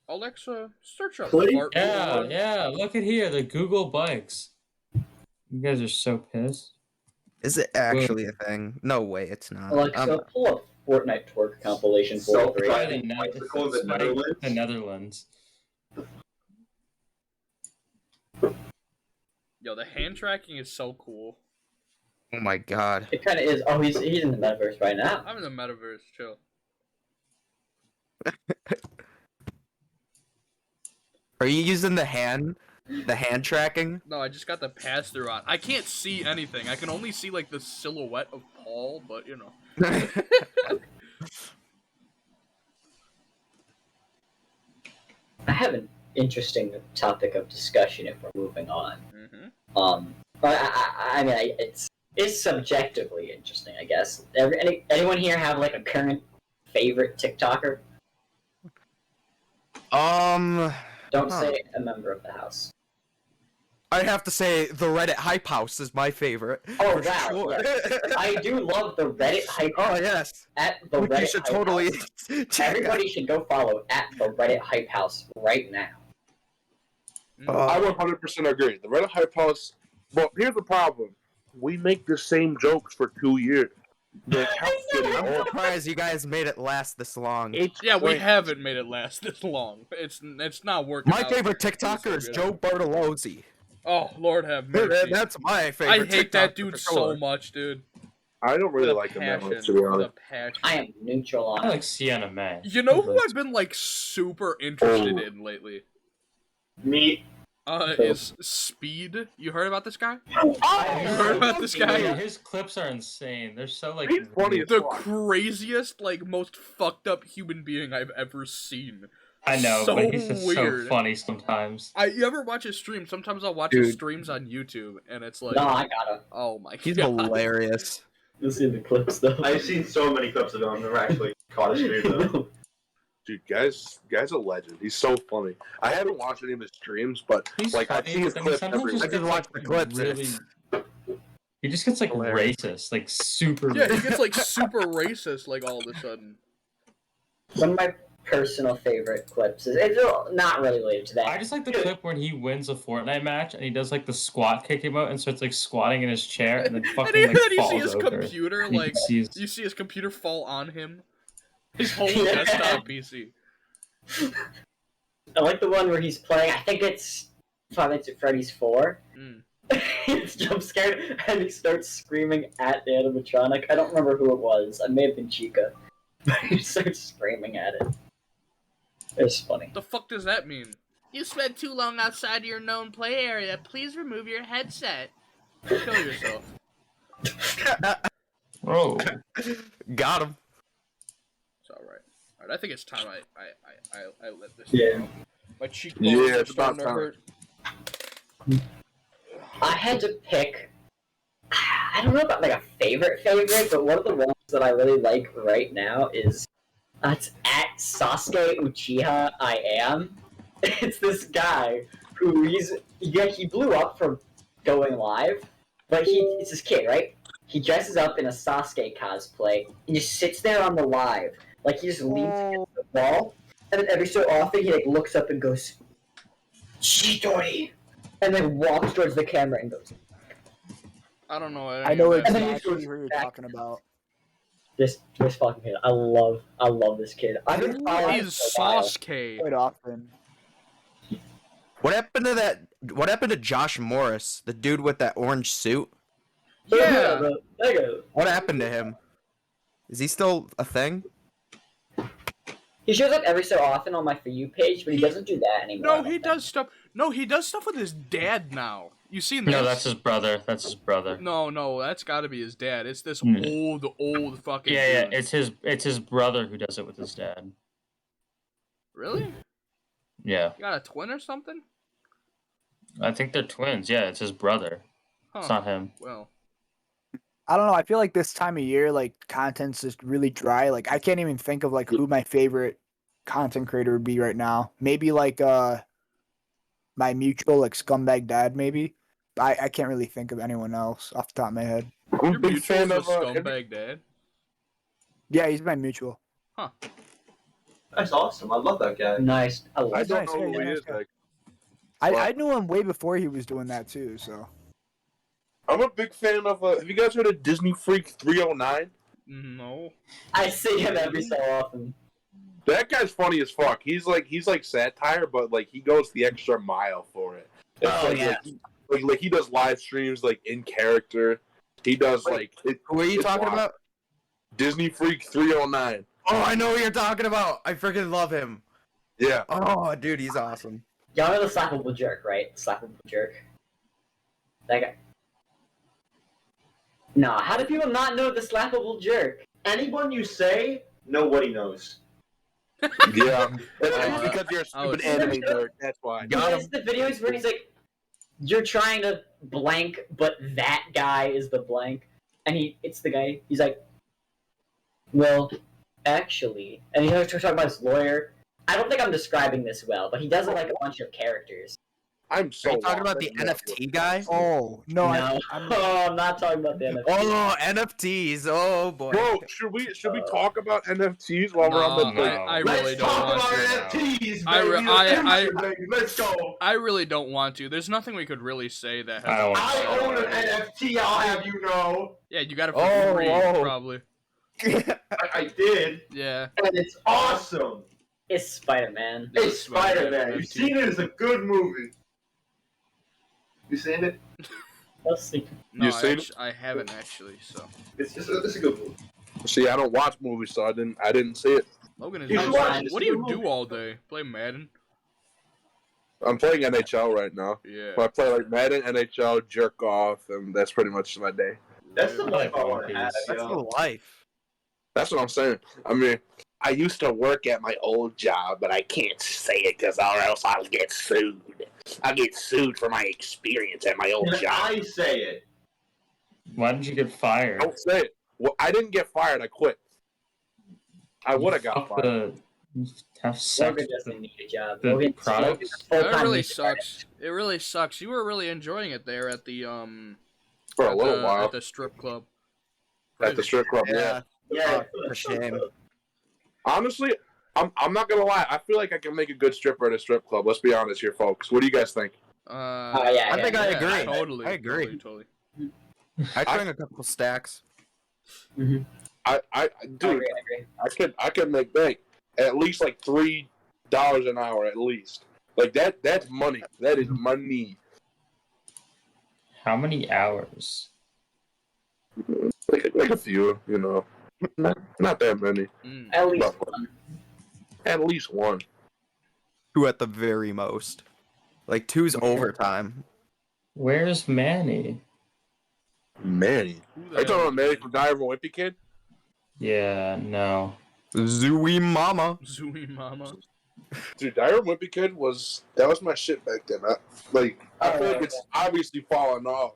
Alexa, search up
Please?
fart
Yeah,
porn.
yeah. Look at here, the Google Bikes. You guys are so pissed.
Is it actually a thing? No way, it's not.
Alexa, pull up Fortnite twerk compilation for
So
free.
Try
Right.
the
Bicycle in the
it's like
Netherlands?
the Netherlands.
Yo, the hand tracking is so cool.
Oh my god.
It kind of is. Oh, he's in the metaverse right now.
I'm in the metaverse, chill.
Are you using the hand tracking?
No, I just got the pass through on. I can't see anything. I can only see like the silhouette of Paul, but you know.
I have an interesting topic of discussion if we're moving on.
Mm-hmm.
I mean, it's subjectively interesting, I guess. Anyone here have like a current favorite TikToker? Don't
Huh.
say a member of the house.
I'd have to say the Reddit Hype House is my favorite.
Oh,
for
wow,
sure.
I do love the Reddit hype.
Oh yes.
At the
Which
Reddit
you should
Hype
totally
House.
check out.
Everybody should go follow at the Reddit Hype House right now.
I 100% agree. The Reddit Hype House. Well, here's the problem. We make the same jokes for 2 years. The account's getting
I'm
old.
surprised you guys made it last this long.
Yeah, we
crazy.
haven't made it last this long. It's not working.
My
out.
favorite
It's so
TikToker is
good.
Joe Bartolozzi.
Oh, Lord have mercy.
That's my favorite.
I hate that
TikToker
dude
for
so
sure.
much, dude.
I don't really
With a
like him that
passion,
much, to be
with
honest.
a passion.
I am neutral on
I
it.
like Sienna May.
You know who I've been like super interested in lately?
Me.
Is Speed. You heard about this guy?
I
You heard about this guy?
Yeah, his clips are insane. They're so like
He's funny as
The
fuck.
craziest, like most fucked up human being I've ever seen.
I know,
so
but he's just
weird.
so funny sometimes.
You ever watch his stream? Sometimes I'll watch his
Dude.
streams on YouTube, and it's like,
No, I gotta.
oh my
He's
god.
hilarious.
You'll see the clips though.
I've seen so many clips of him. I've never actually caught a stream though.
Dude, guy's a legend. He's so funny. I haven't watched any of his streams, but
He's
like I
funny,
see his
but then
clips
sometimes
every
just
week.
gets,
watch the clips,
Really,
it's
he just gets like
hilarious.
racist, like super.
Yeah, he
racist.
gets like super racist like all of a sudden.
One of my personal favorite clips is it's not really related to that.
I just like the clip when he wins a Fortnite match and he does like the squat kick emote and starts like squatting in his chair and then fucking
then
like
you
falls
see his
over.
computer,
And you
like
can see his-
you see his computer fall on him. His whole
Yeah.
desktop PC.
I like the one where he's playing. I think it's Five Nights at Freddy's 4.
Mm.
He's jump scared and he starts screaming at the animatronic. I don't remember who it was. I may have been Chica. But he starts screaming at it. It's funny.
What the fuck does that mean? You spent too long outside your known play area. Please remove your headset. Kill yourself.
Oh,
Got him.
It's alright. Alright, I think it's time I let this
Yeah.
go. My cheekbones
Yeah,
are
it's about
starting to
time.
hurt.
I had to pick. I don't know about like a favorite, but one of the ones that I really like right now is it's at Sasuke Uchiha I am. It's this guy who he blew up from going live, but it's this kid, right? He dresses up in a Sasuke cosplay and just sits there on the live, like he just leans against the wall, and then every so often he like looks up and goes, "Chidori," and then walks towards the camera and goes.
I don't know.
I know
any of that.
exactly who you're talking about.
This fucking kid, I love this kid. I've been following him
He's
for a while.
Sasuke.
Quite often.
What happened to that? What happened to Josh Morris, the dude with that orange suit?
Yeah.
That guy.
What happened to him? Is he still a thing?
He shows up every so often on my For You page, but he doesn't do that anymore.
No, he does stuff. No, he does stuff with his dad now. You seen this?
no, that's his brother. That's his brother.
No, that's got to be his dad. It's this
Mm.
old fucking.
Yeah,
dude.
it's his brother who does it with his dad.
Really?
Yeah,
You got a twin or something?
I think they're twins. Yeah, it's his brother.
Huh.
It's not him.
Well,
I don't know. I feel like this time of year, like content's just really dry. Like I can't even think of like who my favorite content creator would be right now. Maybe like my mutual like scumbag dad. Maybe. I can't really think of anyone else off the top of my head.
I'm a
your
big
mutual's
fan
a
of
scumbag dad.
Yeah, he's my mutual.
That's awesome. I love that guy.
Nice. I love
I
it.
don't
Nice,
know who
yeah,
he
nice
is.
guy.
Like,
I knew him way before he was doing that too. So
I'm a big fan of. Have you guys heard of Disney Freak 309?
No.
I see him every so often.
That guy's funny as fuck. He's like satire, but like he goes the extra mile for it. It's
Oh, yeah.
like he does live streams like in character. He does like
Who are you
it's
talking
wild.
about?
Disney Freak 309.
Oh, I know who you're talking about. I freaking love him.
Yeah.
Oh, dude, he's awesome.
Y'all know the slappable jerk, right? Slappable jerk. That guy. Nah, how do people not know the slappable jerk?
Anyone you say, nobody knows.
Yeah. It's
Uh,
because you're a
I was-
stupid anime nerd. That's why.
Got
It's the videos where he's like, you're trying to blank, but that guy is the blank. And it's the guy, he's like, well, actually, and he starts talking about his lawyer. I don't think I'm describing this well, but he does it like a bunch of characters.
I'm so.
Are you talking
lost.
about the NFT guy?
oh no,
No,
I'm
I'm not talking about the NFT.
Oh, NFTs. Oh boy.
Bro, should we talk about NFTs while we're on the
No,
like,
I really
Let's
don't
talk
want
about
to.
NFTs,
I re-
baby.
I-
The future, baby. Let's go.
I really don't want to. There's nothing we could really say that
I
has.
don't
I own an NFT. I'll have you know.
Yeah, you got it for
Oh,
free,
whoa.
probably.
I did,
Yeah.
and it's awesome.
It's Spider-Man.
It's Spider-Man. You've
NFT.
seen it. It's a good movie. You seen it?
Let's see.
No,
You seen it?
I haven't actually. So
It's a good movie.
See, I don't watch movies, so I didn't see it.
Logan is.
You should watch it.
What do you do all day? Play Madden?
I'm playing NHL right now.
Yeah.
So I play like Madden, NHL, jerk off, and that's pretty much my day.
That's the
Yeah.
life I want to have.
That's
yo.
the life.
That's what I'm saying. I mean, I used to work at my old job, but I can't say it because or else I'll get sued. I'll get sued for my experience at my old
And
job.
I say it.
Why did you get fired?
Don't say it. Well, I didn't get fired. I quit. I would have got
Fuck
fired.
Have sex.
Logan doesn't need a job.
The
Logan's
products?
full-time
That really
music artist.
sucks. It really sucks. You were really enjoying it there at the
For a little while.
at the strip club.
At the strip club, yeah.
Yeah.
For shame.
Honestly, I'm not gonna lie. I feel like I can make a good stripper at a strip club. Let's be honest here, folks. What do you guys think?
Yeah,
I think I
yeah,
agree.
Totally.
I agree.
Totally.
I'd bring a couple stacks.
Dude,
I agree.
I could make bank at least like $3 an hour at least. Like that's money. That is money.
How many hours?
Like a few, you know. Not that many.
At least
But-
one.
At least one.
2 at the very most. Like 2's overtime.
Where's Manny?
Manny.
Who the
Are you talking
hell
about Manny from Diary of a Wimpy Kid?
Yeah, no.
Zooey mama.
Zooey Mama.
Dude, Diary of a Wimpy Kid was my shit back then. I feel like it's obviously falling off.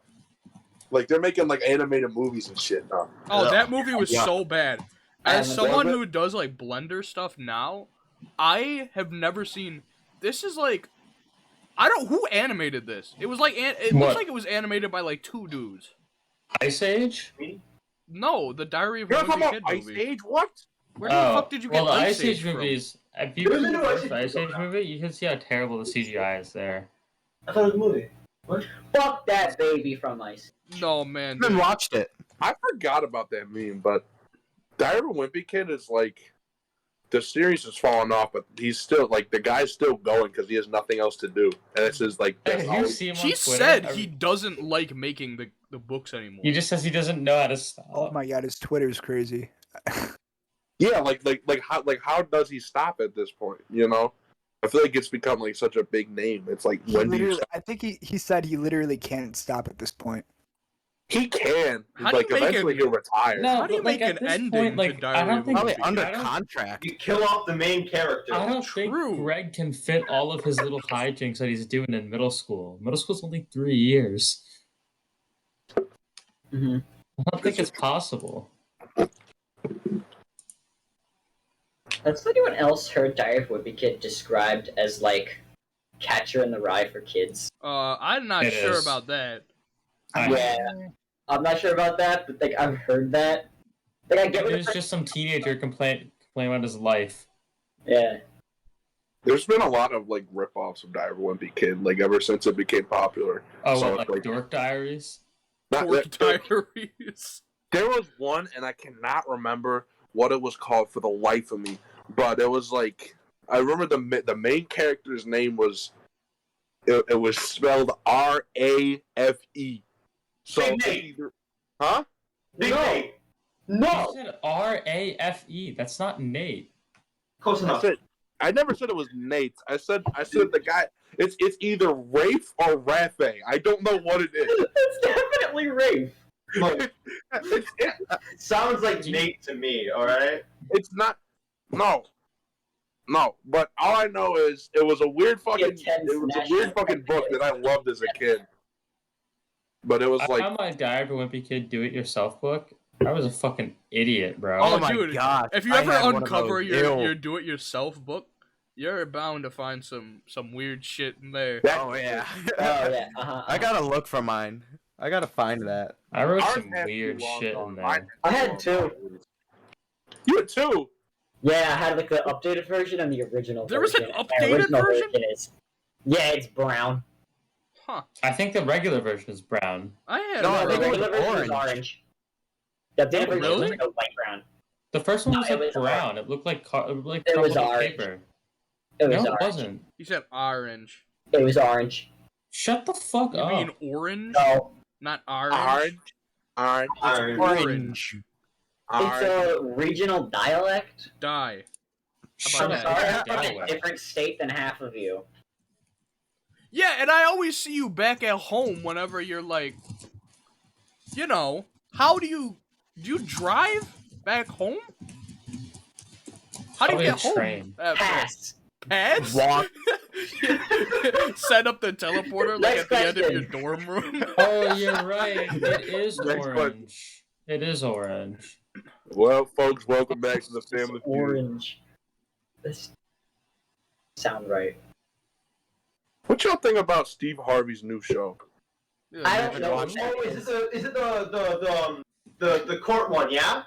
Like they're making like animated movies and shit now.
Oh, that movie was
Yeah.
so bad.
I
As
haven't
someone
seen it.
who does like Blender stuff now, I have never seen. This is like, I don't. Who animated this? It was like it looks
What?
like it was animated by like 2 dudes.
Ice Age?
No, the Diary of a
You're talking
Wimpy
about
Kid
Ice
movie.
Age? What?
Where the fuck did you get
well, the
Ice Age from?
movies. If you
There's
see
a
the
new Ice
first
Age
Ice
movie
Age
now.
movie, you can see how terrible the CGI is there.
I thought it was a movie.
Fuck that baby from Ice.
No man.
I haven't
dude.
watched it.
I forgot about that meme, but Diary of a Wimpy Kid is like the series is falling off, but he's still like the guy's still going because he has nothing else to do, and it's just like
Hey,
that's
have you
always-
seen him on
He
Twitter?
said he doesn't like making the books anymore.
He just says he doesn't know how to stop.
Oh my god, his Twitter is crazy.
yeah, like how does he stop at this point? You know, I feel like it's become like such a big name. It's like
He
when do you
literally,
stop?
I think he said he literally can't stop at this point.
He can
How do
like
you make
eventually
it-
he'll retire.
No,
How do you
but, like,
make
at
an
this
ending
point,
to
like,
Diary
I don't
of a
think
Probably
Wimpy
under
I don't-
contract.
You kill off the main character.
I don't
True.
think Greg can fit all of his little hijinks that he's doing in middle school. Middle school's only 3 years.
Mm-hmm.
I don't think it's possible.
Has anyone else heard Diary of a Wimpy Kid described as like Catcher in the Rye for kids?
I'm not
It
sure
is.
about that.
Yeah, I'm not sure about that, but like I've heard that. Like I get what
There's just some teenager complaining about his life.
yeah.
There's been a lot of like rip-offs of Diary of a Wimpy Kid, like ever since it became popular.
Oh,
So
what,
it's
like
like-
Dork Diaries?
Not
Pork
that-
Diaries.
There was one, and I cannot remember what it was called for the life of me. But it was like I remember the main character's name was it was spelled R-A-F-E. So
Big
it's
Nate.
either- huh?
Big
No.
Nate.
You
No.
said R-A-F-E. That's not Nate.
Close
I
enough.
said I never said it was Nate. I said the guy. It's either Rafe or Rafe. I don't know what it is.
It's definitely Rafe.
Sounds like Nate to me, alright?
It's not. No. But all I know is it was a weird fucking. It
attends
was a
national
weird fucking book that I loved as a kid. But it was
I
like
found my Diary of a Wimpy Kid do-it-yourself book. I was a fucking idiot, bro.
Oh,
my
dude,
god.
If you
I
ever
had one of
uncover
those.
your
Ew.
do-it-yourself book, you're bound to find some weird shit in there.
that.
Oh yeah.
Oh yeah.
I gotta look for mine. I gotta find that.
I wrote
Ours
some
had
weird
too long
shit
gone.
in
Mine
there.
I had 2.
You had 2.
Yeah, I had like the updated version and the original
There was an
version.
updated
The original
version?
is yeah, it's brown.
Huh.
I think the regular version is brown.
I had
No,
a
I
The
think it
really-
was
regular version is
orange.
orange. The updated version
Really?
is like a light brown.
The first one
No,
was
it
like
was
brown. It looked like
It was
crumpled up
orange.
paper.
It was
No, it
orange.
wasn't.
He said orange.
It was orange.
Shut the fuck
You
up.
mean orange?
No,
Not orange.
Orange.
Orange.
Orange.
it's a regional dialect.
Die.
Shut
I'm
that?
sorry,
up.
I'm from a
Delaware.
different state than half of you.
Yeah, and I always see you back at home whenever you're like, you know, how do you drive back home? How do you
Probably
get home?
train.
Pass.
Pass?
Walk.
Set up the teleporter like
Next
at the end of
question.
your dorm room.
Oh, you're right. It is
Next one.
orange. It is orange.
Well, folks, welcome back to the family feud.
Orange. this sound right.
What y'all think about Steve Harvey's new show?
Yeah,
I
never
don't know.
watched it.
Oh, is it the court one? Yeah.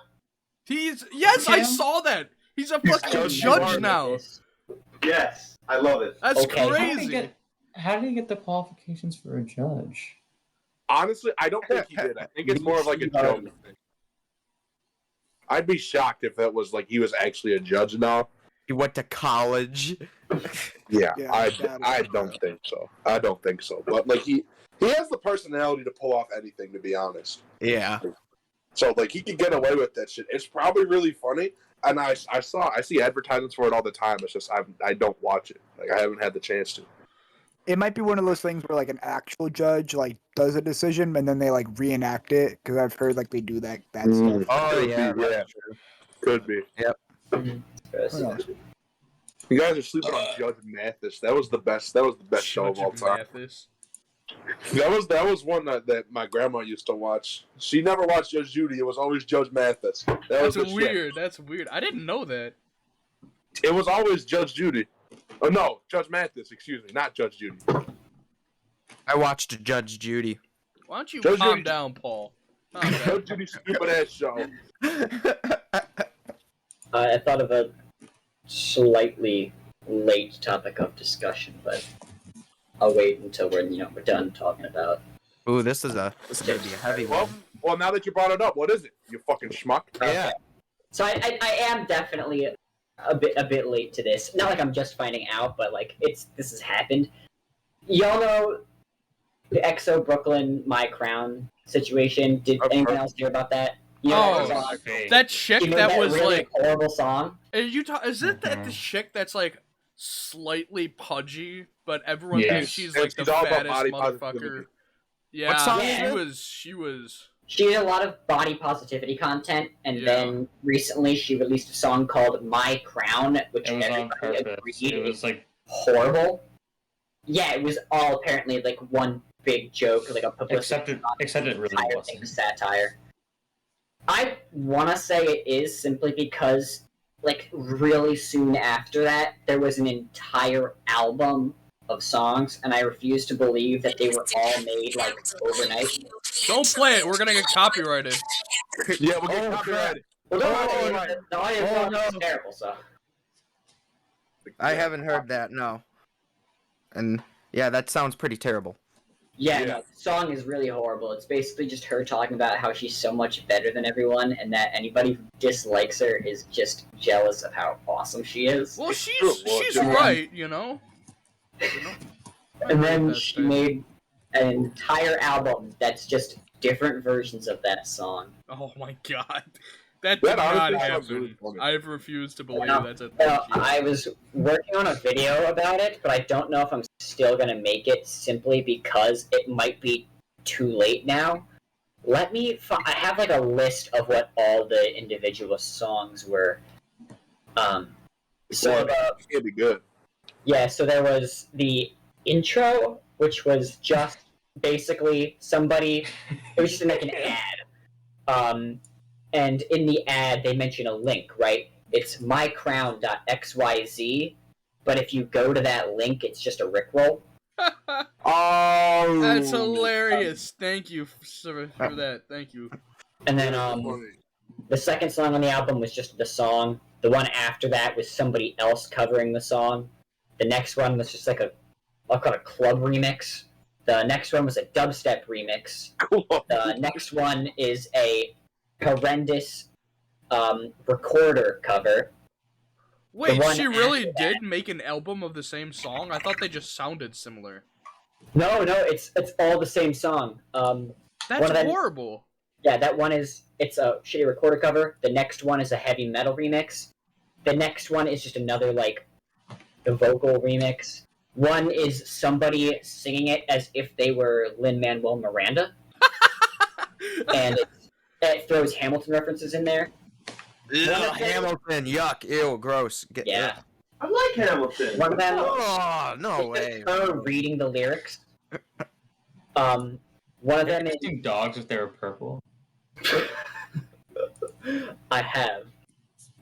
Yes, I saw that. He's a fucking
Judge
judge
Martin.
now.
Yes, I love it.
That's
Okay.
crazy.
How did he get the qualifications for a judge?
Honestly, I don't think he did. I think it's more of like a joke thing. I'd be shocked if that was like he was actually a judge now.
He went to college.
Yeah,
Yeah,
I don't think so. I don't think so. But like he has the personality to pull off anything, to be honest.
Yeah.
So like he could get away with that shit. It's probably really funny, and I see advertisements for it all the time. It's just I don't watch it. Like I haven't had the chance to.
It might be one of those things where like an actual judge like does a decision and then they like reenact it because I've heard like they do that stuff.
Oh
Could
yeah.
be, yeah. Could be. You guys are sleeping on Judge Mathis. That was the best. That was the best show of all time.
Mathis.
That was one that my grandma used to watch. She never watched Judge Judy. It was always Judge Mathis.
That's
was the
weird. That's weird. I didn't know that.
Shit. It was always Judge Judy. Oh no, Judge Mathis. Excuse me, not Judge Judy.
I watched Judge Judy.
Why don't you
Judge
calm
Judy-
down, Paul? Calm down.
Judge Judy's stupid ass show.
I thought of a slightly late topic of discussion, but I'll wait until we're done talking about.
Ooh, this is gonna be a heavy one.
Well, now that you brought it up, what is it? You fucking schmuck.
Yeah.
So I am definitely a bit late to this. Not like I'm just finding out, but like this has happened. Y'all know the EXO Brooklyn My Crown situation. Did anyone else hear about that? You know,
Oh, that chick
she made
that was
really
like.
horrible song.
Is it that the chick that's like slightly pudgy, but everyone
Yes.
thinks she's
And
like the
she's all about
fattest
body
motherfucker?
positivity.
Yeah,
What song
is it?
she was.
She did a lot of body positivity content, and
Yeah.
then recently she released a song called My Crown, which
It was on
everybody
purpose.
agreed
It was
is
like
horrible. Yeah, it was all apparently like one big joke, like a publicity.
except it really
entire thing
wasn't.
was satire. I want to say it is simply because, like, really soon after that, there was an entire album of songs, and I refuse to believe that they were all made, like, overnight.
Don't play it. We're gonna get copyrighted.
Yeah, we'll get
Oh,
copyrighted.
Well, don't
Oh,
worry,
right.
the audio
Oh,
quality is
no.
terrible, so.
I haven't heard that. No. And yeah, that sounds pretty terrible.
Yeah,
Yeah.
no, the song is really horrible. It's basically just her talking about how she's so much better than everyone, and that anybody who dislikes her is just jealous of how awesome she is.
Well,
True, well,
she's
yeah.
right, you know.
And then she made an entire album that's just different versions of that song.
Oh my god, that
That
did not
honestly sounds
happen.
really funny.
I've refused to believe
No,
that's a thing.
Well, I was working on a video about it, but I don't know if I'm still gonna make it simply because it might be too late now. Let me. I have like a list of what all the individual songs were. So
It's gonna be good.
yeah, so there was the intro, which was just basically somebody. It was just like an ad. And in the ad, they mention a link, right? It's mycrown.xyz, but if you go to that link, it's just a Rickroll.
Oh,
That's hilarious. Thank you for that. Thank you.
And then the second song on the album was just the song. The one after that was somebody else covering the song. The next one was just like I'll call it a club remix. The next one was a dubstep remix. The next one is a horrendous recorder cover.
Wait,
one
she really
after
did make an album of the same song? I thought they just sounded similar.
No, it's all the same song. One
That's
of them-
horrible.
Yeah, that one it's a shitty recorder cover. The next one is a heavy metal remix. The next one is just another like the vocal remix. One is somebody singing it as if they were Lin-Manuel Miranda, and it throws Hamilton references in there.
Ugh, Hamilton, yuck, ew, gross.
Yeah,
I like Hamilton.
one of them
Oh, no
is
way.
just her reading the lyrics. One of them is
Dogs if they were purple.
I have.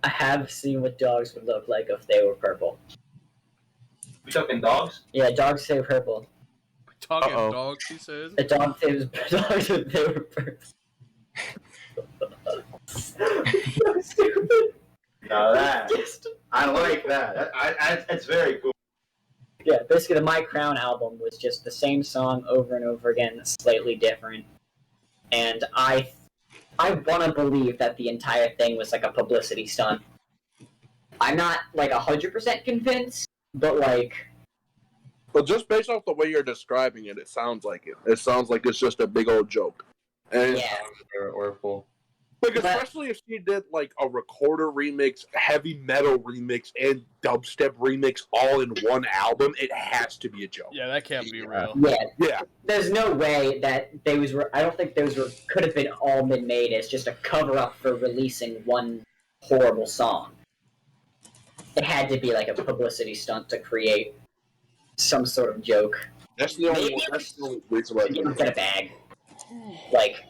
I have seen what dogs would look like if they were purple.
We talking dogs?
Yeah, dogs say purple.
Talking
Uh-oh.
dogs, he says.
A dog says dogs if they were purple. So stupid.
Now that I like that. It's very cool.
Yeah, basically the My Crown album was just the same song over and over again, slightly different. And I want to believe that the entire thing was like a publicity stunt. I'm not like 100% convinced, but like,
But just based off the way you're describing it, it sounds like it. It sounds like it's just a big old joke. And
yeah,
Or full.
like, especially if she did like a recorder remix, heavy metal remix, and dubstep remix all in one album, it has to be a joke.
Yeah, that can't be real.
yeah.
Yeah.
There's no way that I don't think those could have been all been made as just a cover up for releasing one horrible song. It had to be like a publicity stunt to create some sort of joke.
That's the only
Maybe
reason why I
Get a bag. Like,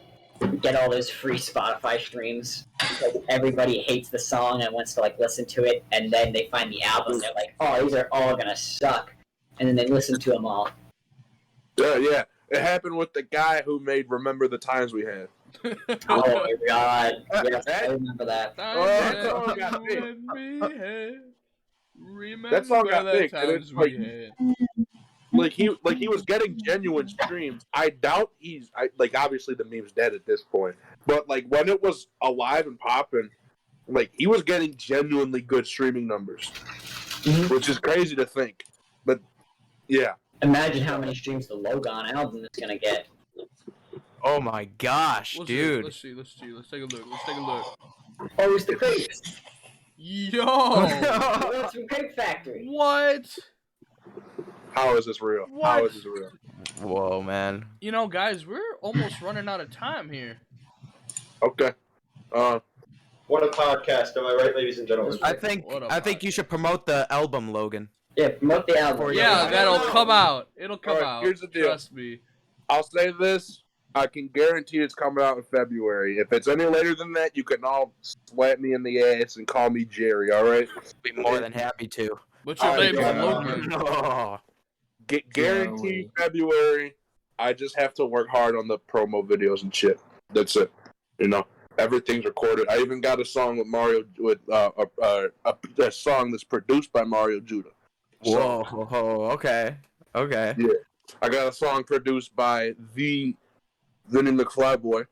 get all those free Spotify streams. Like, everybody hates the song and wants to like listen to it, and then they find the album. They're like, "Oh, these are all gonna suck," and then they listen to them all.
Yeah. It happened with the guy who made "Remember the Times We Had."
Oh my god! Yes, I remember that.
that song got big. That song got big, and it's like he was getting genuine streams. I doubt obviously the meme's dead at this point, but like when it was alive and popping, like he was getting genuinely good streaming numbers, which is crazy to think. But yeah,
Imagine how many streams the Logan album is gonna get.
Oh my gosh, dude.
Let's see. Let's take a look.
Oh, it's the Crepes.
Yo!
It's from Crepe Factory.
What?
how is this real?
What?
How is this real?
Whoa, man.
You know, guys, we're almost running out of time here.
Okay.
What a podcast, am I right, ladies and gentlemen?
I think you should promote the album, Logan.
Yeah, promote the album.
Yeah, that'll come out. It'll come
Alright,
out.
here's the deal.
Trust me.
I'll say this. I can guarantee it's coming out in February. If it's any later than that, you can all slap me in the ass and call me Jerry, alright?
Be more than happy to.
What's your name,
yeah.
Logan?
Oh.
Guaranteed February. I just have to work hard on the promo videos and shit. That's it. You know, everything's recorded. I even got a song with Mario a song that's produced by Mario Judah. So,
Whoa. Okay.
yeah, I got a song produced by the Vinny McFly Boy,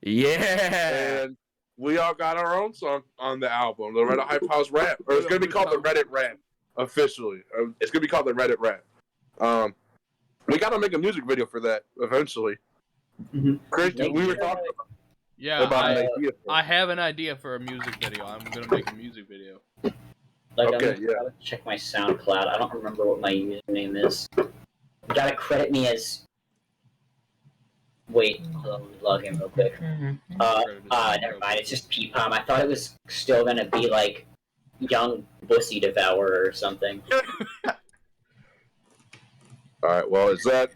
Yeah.
and we all got our own song on the album, the Reddit Hype House Rap, or it's gonna be called the Reddit Rap officially. It's gonna be called the Reddit Rap. We gotta make a music video for that eventually.
Mhm.
Christian, we were talking
Yeah,
about an idea.
I have an idea for a music video. I'm gonna make a music video.
Like,
Okay,
I'm gonna check my SoundCloud. I don't remember what my username is. You gotta credit me as. Wait, hold on, let me log in real quick. Never mind. It's just P-Pom. I thought it was still gonna be like Young Bussy Devourer or something.
All right. Well, is that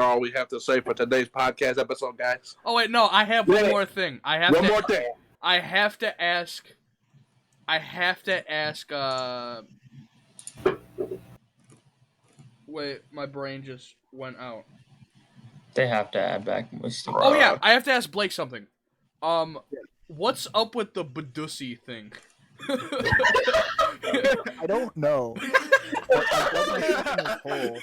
all we have to say for today's podcast episode, guys?
Oh wait, no, I have one more thing.
One more thing.
I have to ask. Wait, my brain just went out.
They have to add back most of
Oh yeah, I have to ask Blake something. What's up with the Badusi thing?
I don't know. I dug myself in this hole.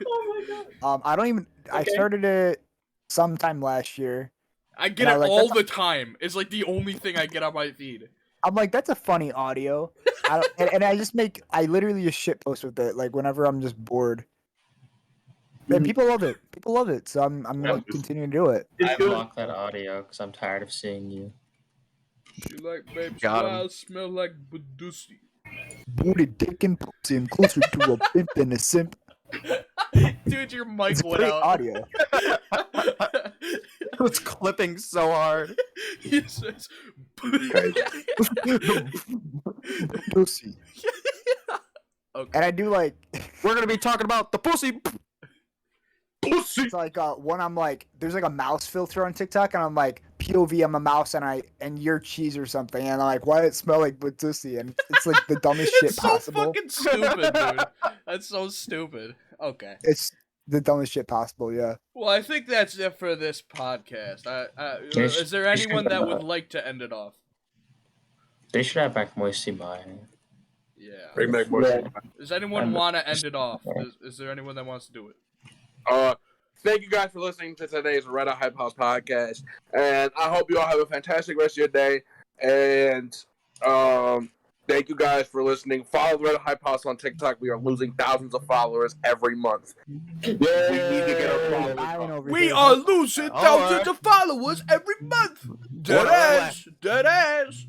Oh my god.
I don't even. I started it sometime last year.
I get
And
it
I like,
all
that's
the time. It's like the only thing I get on my feed.
I'm like, that's a funny audio. And I just I literally just shit post with it, like whenever I'm just bored. And people love it. People love it. So I'm gonna continue to do it.
I blocked that audio because I'm tired of seeing you.
You like baby
Got 'em.
smile, smell like Badusi.
Booty, dick, and pussy. I'm closer to a pimp than a simp.
Dude, your mic
It's
went
great
out.
audio.
It was clipping so hard.
He says,
Pussy.
Okay.
And I do like,
We're gonna be talking about the pussy.
Pussy.
it's like when I'm like, there's like a mouse filter on TikTok, and I'm like, POV on my mouse and your cheese or something, and I'm like, why does it smell like Batusi? And it's like the dumbest shit
It's so
possible.
fucking stupid, dude. That's so stupid. Okay.
It's the dumbest shit possible. Yeah.
Well, I think that's it for this podcast. Is there anyone that would like to end it off?
They should have back Moisty Mine.
Yeah.
Bring back more.
Yeah.
Does anyone want to end it off? Is there anyone that wants to do it?
Thank you guys for listening to today's Red Hot Hype House podcast, and I hope you all have a fantastic rest of your day. And thank you guys for listening. Follow the Red Hot Hype House on TikTok. We are losing thousands of followers every month. We need to get our followers up.
We are losing thousands of followers every month. Dead ass. Dead ass.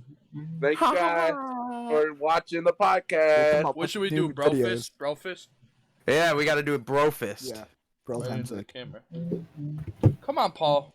Thank you guys for watching the podcast.
What should we do? Bro fist? Bro fist?
Yeah, we got to do it bro fist.
Yeah. Bro
Right
times
into the
like
camera. Come on, Paul.